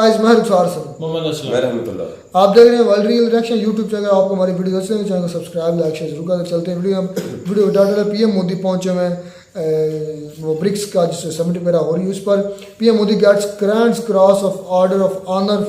आप देख रहे हैं world real reaction YouTube channel. आपको हमारी वीडियो अच्छी लगी चैनल को सब्सक्राइब लाइक शेयर जरूर कर। चलते हैं वीडियो डाटा पीएम मोदी पहुंचे हुए वो ब्रिक्स का जिससे समिट वगैरह हो रही है उस पर PM Modi gets grand cross of order of honour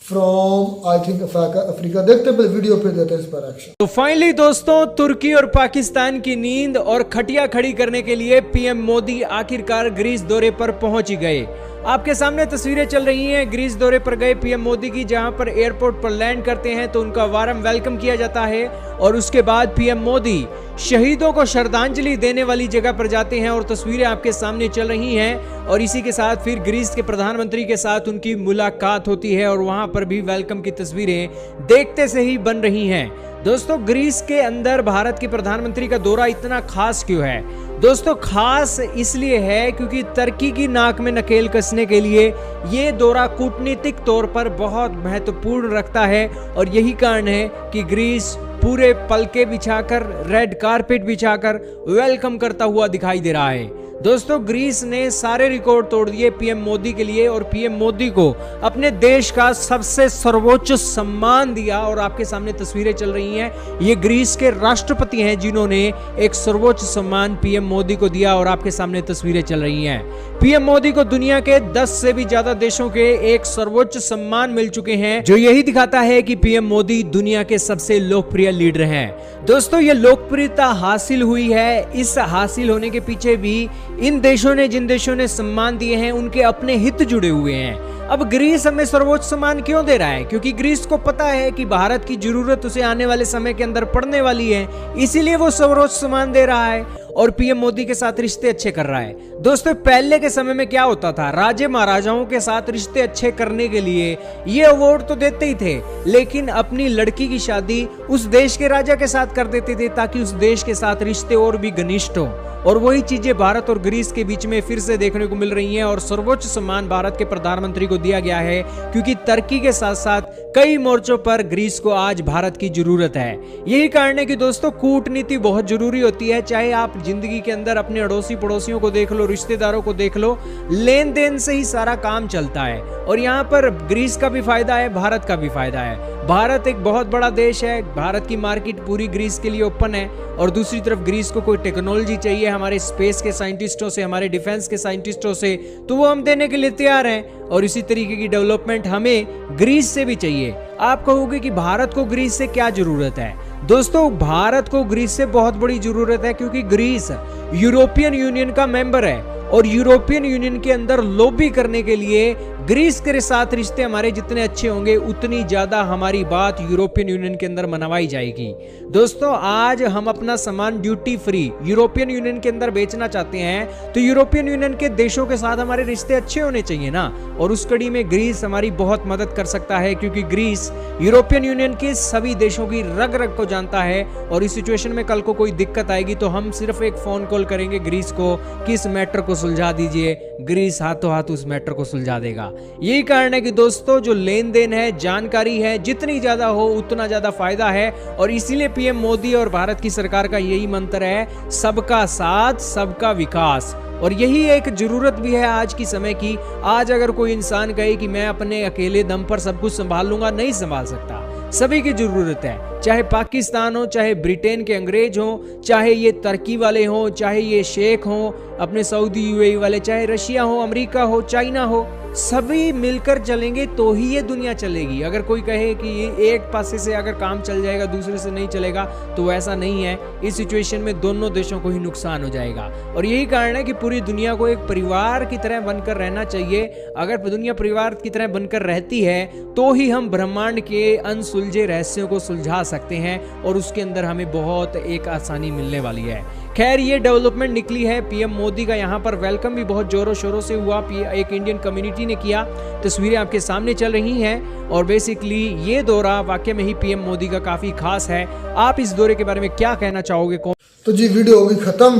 from I think Africa. देखते हैं वीडियो फिर देते हैं इस पर एक्शन। तो फाइनली दोस्तों, तुर्की और पाकिस्तान की नींद और खटिया खड़ी करने के लिए पीएम मोदी आखिरकार ग्रीस दौरे पर पहुंच ही गए। आपके सामने तस्वीरें चल रही हैं ग्रीस दौरे पर गए पीएम मोदी की, जहां पर एयरपोर्ट पर लैंड करते हैं तो उनका वारम वेलकम किया जाता है और उसके बाद पीएम मोदी शहीदों को श्रद्धांजलि देने वाली जगह पर जाते हैं और तस्वीरें आपके सामने चल रही हैं। और इसी के साथ फिर ग्रीस के प्रधानमंत्री के साथ उनकी मुलाकात होती है और वहां पर भी वेलकम की तस्वीरें देखते से ही बन रही हैं। दोस्तों, ग्रीस के अंदर भारत के प्रधानमंत्री का दौरा इतना खास क्यों है? दोस्तों, खास इसलिए है क्योंकि तुर्की की नाक में नकेल कसने के लिए ये दौरा कूटनीतिक तौर पर बहुत महत्वपूर्ण रखता है और यही कारण है कि ग्रीस पूरे पलके बिछाकर रेड कारपेट बिछाकर वेलकम करता हुआ दिखाई दे रहा है। दोस्तों, ग्रीस ने सारे रिकॉर्ड तोड़ दिए पीएम मोदी के लिए और पीएम मोदी को अपने देश का सबसे सर्वोच्च सम्मान दिया और आपके सामने तस्वीरें चल रही हैं। ये ग्रीस के राष्ट्रपति हैं जिन्होंने एक सर्वोच्च सम्मान पीएम मोदी को दिया और आपके सामने तस्वीरें चल रही हैं। पीएम मोदी को दुनिया के 10 से भी ज्यादा देशों के एक सर्वोच्च सम्मान मिल चुके हैं, जो यही दिखाता है कि पीएम मोदी दुनिया के सबसे लोकप्रिय लीडर हैं। दोस्तों, ये लोकप्रियता हासिल हुई है, इस हासिल होने के पीछे भी इन देशों ने, जिन देशों ने सम्मान दिए हैं, उनके अपने हित जुड़े हुए हैं। अब ग्रीस हमें सर्वोच्च सम्मान क्यों दे रहा है? क्योंकि ग्रीस को पता है कि भारत की जरूरत उसे आने वाले समय के अंदर पड़ने वाली है, इसीलिए वो सर्वोच्च सम्मान दे रहा है और पीएम मोदी के साथ रिश्ते अच्छे कर रहा है। दोस्तों, पहले के समय में क्या होता था, राजे महाराजाओं के साथ रिश्ते अच्छे करने के लिए ये अवार्ड तो देते ही थे, लेकिन अपनी लड़की की शादी उस देश के राजा के साथ कर देते थे ताकि उस देश के साथ रिश्ते और भी घनिष्ठ हो। और वही चीजें भारत और ग्रीस के बीच में फिर से देखने को मिल रही हैं और सर्वोच्च सम्मान भारत के प्रधानमंत्री को दिया गया है क्योंकि तुर्की के साथ साथ कई मोर्चों पर ग्रीस को आज भारत की जरूरत है। यही कारण है कि दोस्तों, कूटनीति बहुत जरूरी होती है। चाहे आप जिंदगी के अंदर अपने अड़ोसी पड़ोसियों को देख लो, रिश्तेदारों को देख लो, लेन देन से ही सारा काम चलता है और यहाँ पर ग्रीस का भी फायदा है, भारत का भी फायदा है। भारत एक बहुत बड़ा देश है, भारत की मार्केट पूरी ग्रीस के लिए ओपन है और दूसरी तरफ ग्रीस को कोई टेक्नोलॉजी चाहिए हमारे स्पेस के साइंटिस्टों से, हमारे डिफेंस के साइंटिस्टों से, तो वो हम देने के लिए तैयार हैं और इसी तरीके की डेवलपमेंट हमें ग्रीस से भी चाहिए। आप कहोगे कि भारत को ग्रीस से क्या जरूरत है? दोस्तों, भारत को ग्रीस से बहुत बड़ी जरूरत है क्योंकि ग्रीस यूरोपियन यूनियन का मेंबर है और यूरोपियन यूनियन के अंदर लॉबी करने के लिए ग्रीस के साथ रिश्ते हमारे जितने अच्छे होंगे उतनी ज्यादा हमारी बात यूरोपियन यूनियन के अंदर मनवाई जाएगी। दोस्तों, आज हम अपना सामान ड्यूटी फ्री यूरोपियन यूनियन के अंदर बेचना चाहते हैं तो यूरोपियन यूनियन के देशों के साथ हमारे रिश्ते अच्छे होने चाहिए ना, और उस कड़ी में ग्रीस हमारी बहुत मदद कर सकता है क्योंकि ग्रीस यूरोपियन यूनियन के सभी देशों की रग रग को जानता है और इस सिचुएशन में कल को कोई दिक्कत आएगी तो हम सिर्फ एक फोन कॉल करेंगे ग्रीस को कि इस मैटर को सुलझा दीजिए, ग्रीस हाथों हाथ उस मैटर को सुलझा देगा। यही कारण है कि दोस्तों, जो लेन देन है, जानकारी है, जितनी ज्यादा हो उतना ज्यादा फायदा है और इसीलिए पीएम मोदी और भारत की सरकार का यही मंत्र है, सबका साथ सबका विकास। और यही एक जरूरत भी है आज की समय की। आज अगर कोई इंसान कहे कि मैं अपने अकेले दम पर सब कुछ संभाल लूंगा, नहीं संभाल सकता। सभी की जरूरत है, चाहे पाकिस्तान हो, चाहे ब्रिटेन के अंग्रेज हो, चाहे ये तुर्की वाले हो, चाहे ये शेख हो अपने सऊदी यूएई वाले, चाहे रशिया हो, अमेरिका हो, चाइना हो, सभी मिलकर चलेंगे तो ही ये दुनिया चलेगी। अगर कोई कहे कि ये एक पासे से अगर काम चल जाएगा दूसरे से नहीं चलेगा तो ऐसा नहीं है। इस सिचुएशन में दोनों देशों को ही नुकसान हो जाएगा और यही कारण है कि पूरी दुनिया को एक परिवार की तरह बनकर रहना चाहिए। अगर दुनिया परिवार की तरह बनकर रहती है तो ही हम ब्रह्मांड के अनसुलझे रहस्यों को सुलझा सकते हैं और उसके अंदर हमें बहुत एक आसानी मिलने वाली है। खैर, ये डेवलपमेंट निकली है। पीएम मोदी का यहाँ पर वेलकम भी बहुत जोरों शोरों से हुआ, एक इंडियन कम्युनिटी ने किया। तस्वीरें आपके सामने चल रही हैं और बेसिकली ये दौरा वाकई में ही पीएम मोदी का काफी खास है। आप इस दौरे के बारे में क्या कहना चाहोगे? तो जी, वीडियो होगी खत्म।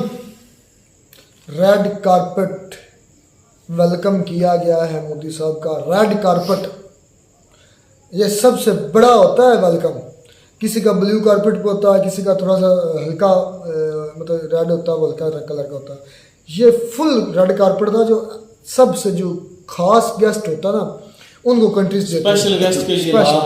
रेड कारपेट वेलकम किया गया है मोदी साहब का। रेड कारपेट ये सबसे बड़ा होता है वेलकम। किसी का ब्लू कारपेट पे होता है, किसी का थोड़ा सा हल्का मतलब रेड होता है, वो हल्का कलर का होता है। ये फुल रेड कारपेट था। जो सबसे जो खास गेस्ट होता है ना, उनको कंट्रीज देते हैं। स्पेशल गेस्ट के लिए Special।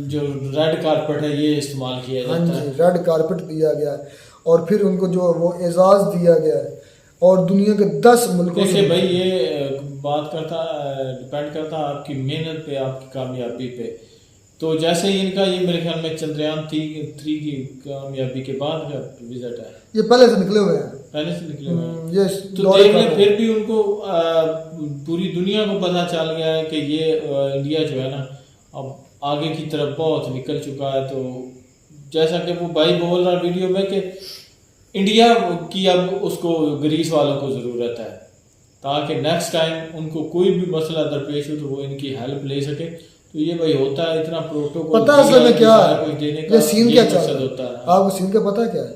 जो रेड कारपेट है ये इस्तेमाल किया हाँ जाता है। जी, रेड कारपेट दिया गया है और फिर उनको जो वो एजाज़ दिया गया है और दुनिया के 10 मुल्कों देखिए से। भाई ये बात करता डिपेंड करता है आपकी मेहनत पे, आपकी कामयाबी पे। तो जैसे ही इनका ये मेरे ख्याल में चंद्रयान 3 की कामयाबी के बाद का विजिट है, ये पहले से निकले हुए हैं, पहले से निकले हुए हैं। ये तो दौरे देख कर लें रहे हैं। फिर भी उनको पूरी दुनिया को पता चल गया है कि ये इंडिया जो है ना अब आगे की तरफ बहुत निकल चुका है। तो जैसा कि वो भाई बोल रहा वीडियो में कि इंडिया की अब उसको ग्रीस वालों को ज़रूरत है ताकि नेक्स्ट टाइम उनको कोई भी मसला दरपेश हो तो वो इनकी हेल्प ले सके। तो ये भाई होता है इतना प्रोटोकॉल, पता है असल में क्या है, कुछ देने का ये सीन क्या मकसद चाहता है होता है। आपको? सीन क्या पता क्या है?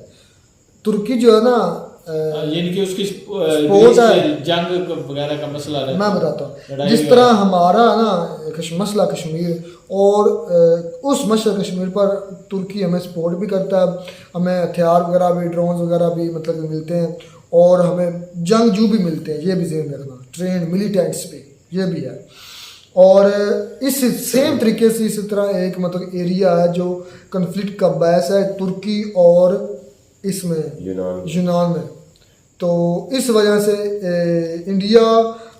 तुर्की जो है ना यानी कि उसकी स्पोर्ट है, जंग वगैरह का मसला रहता मैं है। बताता हूँ। लड़ाई जिस तरह हमारा ना मसला कश्मीर और उस मसला कश्मीर पर तुर्की हमें सपोर्ट भी करता है, हमें हथियार वगैरह भी, ड्रोन वगैरह भी मतलब मिलते हैं और हमें जंगजू भी मिलते हैं, ये भी ज़हन रखना, ट्रेन मिलिटेंट्स पे ये भी है। और इस सेम तरीके से इसी तरह एक मतलब एरिया है जो कन्फ्लिक्ट का बहस है तुर्की और इसमें यूनान में। तो इस वजह से इंडिया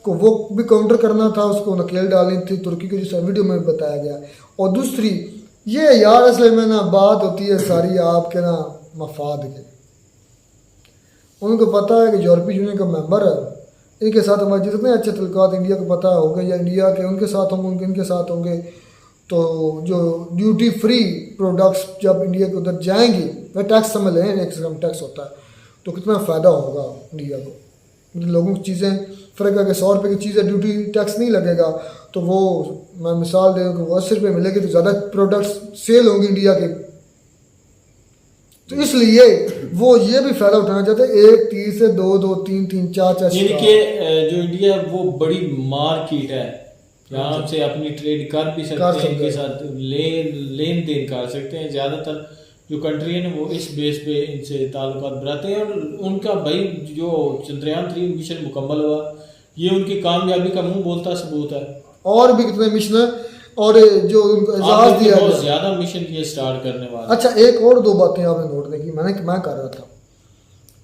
को वो भी काउंटर करना था, उसको नकेल डालनी थी तुर्की को, जिस वीडियो में बताया गया। और दूसरी ये यार असल में ना बात होती है सारी आपके ना मफाद के। उनको पता है कि यूरोपीय यूनियन का मेंबर है, इनके साथ हमारे जितने अच्छे तल्लुकात इंडिया को पता होंगे या इंडिया के उनके साथ होंगे, इनके साथ होंगे, तो जो ड्यूटी फ्री प्रोडक्ट्स जब इंडिया के उधर जाएंगी, वह टैक्स समझ लें, एक से कम टैक्स होता है, तो कितना फ़ायदा होगा इंडिया को। मतलब लोगों की चीज़ें फ़र्क है कि 100 रुपये की चीज़ें ड्यूटी टैक्स नहीं लगेगा, तो वो मैं मिसाल दे दूँ 80 रुपये मिलेगी तो ज़्यादा प्रोडक्ट्स सेल होंगे इंडिया के। तो इसलिए वो ये भी फ़ायदा उठाना चाहते हैं, 1 तीर से 2 2 3 3 4 4 यानी कि जो इंडिया वो बड़ी मार्केट है, यहाँ से अपनी ट्रेड कर भी सकते हैं, इनके साथ लेन देन कर सकते हैं। ज़्यादातर जो कंट्री है ना वो इस बेस पे इनसे ताल्लुकात बनाते हैं। और उनका भाई जो चंद्रयान 3 मिशन मुकम्मल हुआ, ये उनकी कामयाबी का मुंह बोलता सबूत है। और भी कितने मिशन है और जो उनको एजाज़ दिया बहुत गया। ज़्यादा मिशन ये स्टार्ट करने वाले। अच्छा, एक और 2 बातें आपने नोट की, मैं कर रहा था,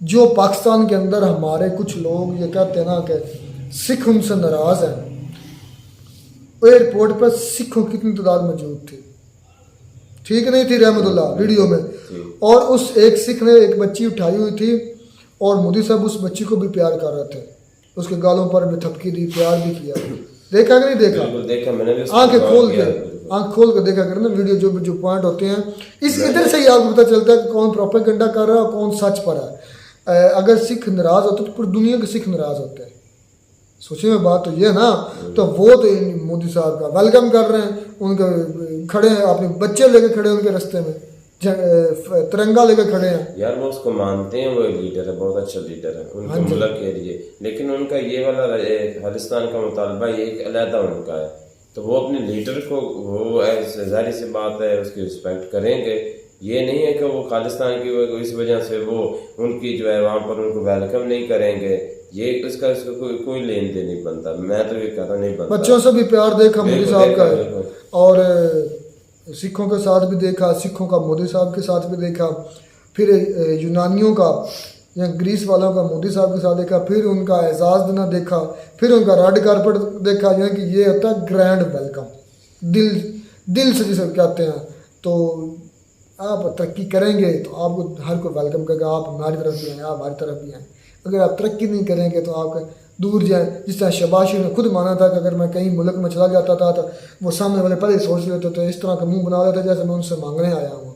जो पाकिस्तान के अंदर हमारे कुछ लोग ये कहते हैं ना कि सिख उनसे नाराज़ हैं। एयरपोर्ट पर सिखों की कितनी तादाद मौजूद थी, ठीक नहीं थी रहमतुल्लाह वीडियो में, और उस एक सिख ने एक बच्ची उठाई हुई थी और मोदी साहब उस बच्ची को भी प्यार कर रहे थे, उसके गालों पर भी थपकी दी, प्यार भी किया। देखा कि नहीं देखा? देखा मैंने भी। आंख खोल के देखा करें ना वीडियो, जो पॉइंट होते हैं इस इधर से ही आपको पता चलता है कि कौन प्रोपेगेंडा कर रहा है और कौन सच पर है। अगर सिख नाराज होते तो पूरी दुनिया के सिख नाराज होते हैं। सोचिए में बात तो ये ना, तो वो तो मोदी साहब का वेलकम कर रहे हैं, उनके खड़े हैं, अपने बच्चे लेके खड़े हैं उनके रास्ते में, तिरंगा लेकर खड़े हैं। यार वो उसको मानते हैं, वो लीडर है, बहुत अच्छा लीडर है उनके मुल्क के लिए। लेकिन उनका ये वाला खालिस्तान का मुतालबा ये एक अलहदा उनका है, तो वो अपने लीडर को वो जाहिर सी बात है उसकी रिस्पेक्ट करेंगे। ये नहीं है कि वो खालिस्तान की इस वजह से वो उनकी जो है वहाँ पर उनको वेलकम नहीं करेंगे। ये उसका कोई लेन देन नहीं बनता। मैं तो ये कहता नहीं बनता। बच्चों से भी प्यार देखा मोदी साहब का, और सिखों के साथ भी देखा, सिखों का मोदी साहब के साथ भी देखा, फिर यूनानियों का या ग्रीस वालों का मोदी साहब के साथ देखा, फिर उनका एजाज़ देना देखा, फिर उनका रेड कारपेट देखा। यानी कि ये होता है ग्रैंड वेलकम, दिल से जिसे कहते हैं। तो आप तरक्की करेंगे तो आपको हर कोई वेलकम करेगा, आप हमारी तरफ भी आए, आप हमारी तरफ भी आए। अगर आप तरक्की नहीं करेंगे तो आप दूर जाएं। जिस तरह शबाशी ने खुद माना था कि अगर मैं कहीं मुल्क में चला जाता था तो वो सामने वाले पहले सोच लेते थे, इस तरह का मुंह बना लेते जैसे मैं उनसे मांगने आया हूँ,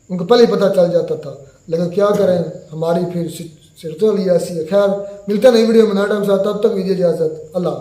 उनको पहले ही पता चल जाता था। लेकिन क्या करें, हमारी फिर सिरतली ऐसी है। खैर मिलता नहीं वीडियो में, नया टाइम साथ, तब तक दीजिए इजाज़त, अल्लाह।